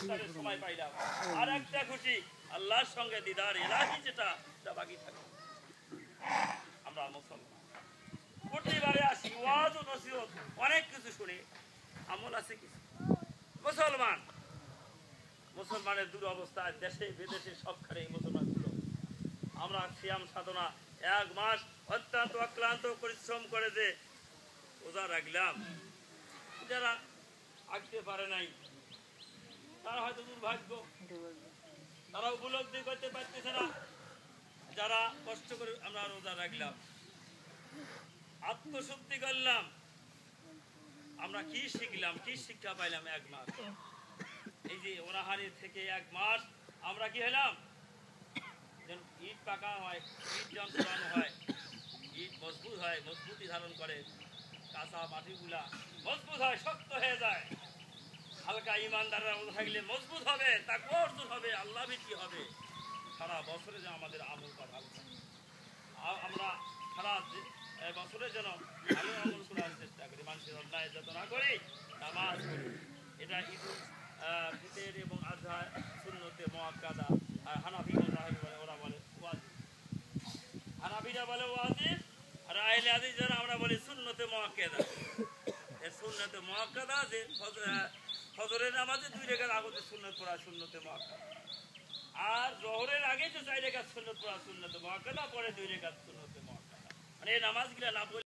ইফতারের সময় পাইলাম। আর একটা খুশি আল্লাহর সঙ্গে দিদার ইলাহি যেটা বাকি থাকে। আমরা মুসলমান প্রতিবারে আসি, ওয়াজ ও নসিহত অনেক কিছু শুনি, আমল আছে কিছু। মুসলমানের দুরবস্থা দেশে বিদেশে সবখানে মুসলমান ছিল। আমরা সিয়াম সাধনা 1 মাস অত্যন্ত অক্লান্ত পরিশ্রম করে যে রোজা রাখলাম, যারা আঁকতে পারে নাই তারা হয়তো দুর্ভাগ্য, তারা উপলব্ধি করতে পারতেছে না। যারা কষ্ট করে আমরা রোজা রাখলাম, আত্মশুদ্ধি করলাম, আমরা কি শিখলাম, কি শিক্ষা পাইলাম 1 মাস? এই যে ওনাহারি থেকে 1 মাস আমরা কি হলাম, ইট পাকা হয়, ইট যন্ত্রণ হয়, ইট মজবুত হয়, মজবুতি ধারণ করে, কাঁচা মাটিগুলা মজবুত হয়, শক্ত হয়ে যায়। হালকা ইমানদাররা থাকলে মজবুত হবে, তাকওয়া অর্জন হবে, আল্লাহ ভীতি হবে। সারা বছরে যে আমাদের আমলটা ভালো থাকে, আমরা সারা বছরের জন্য ভালো আমল করার চেষ্টা করি, মানুষের অন্যায় যত না করি, নামাজ করি। এটা ঈদুল ফিতর এবং আযহা সুন্নতে মুআক্কাদা। আর হানাফি মাযহাব বলে, ওরা বলে ওয়াজিব। হানাফিরা বলে ওয়াজিব, আর আহলে হাদিস যারা আমরা বলি সুন্নতে মুআক্কাদা। এই সুন্নতে মুআক্কাদা যে ফজরের নামাজে 2 রাকাত আগে সুন্নত পড়া সুন্নতে মুআক্কাদা, আর জোহরের আগে যে 4 রাকাত সুন্নত পড়া সুন্নতে মুআক্কাদা, পরে 2 রাকাত সুন্নতে মুআক্কাদা। মানে এই নামাজগুলো না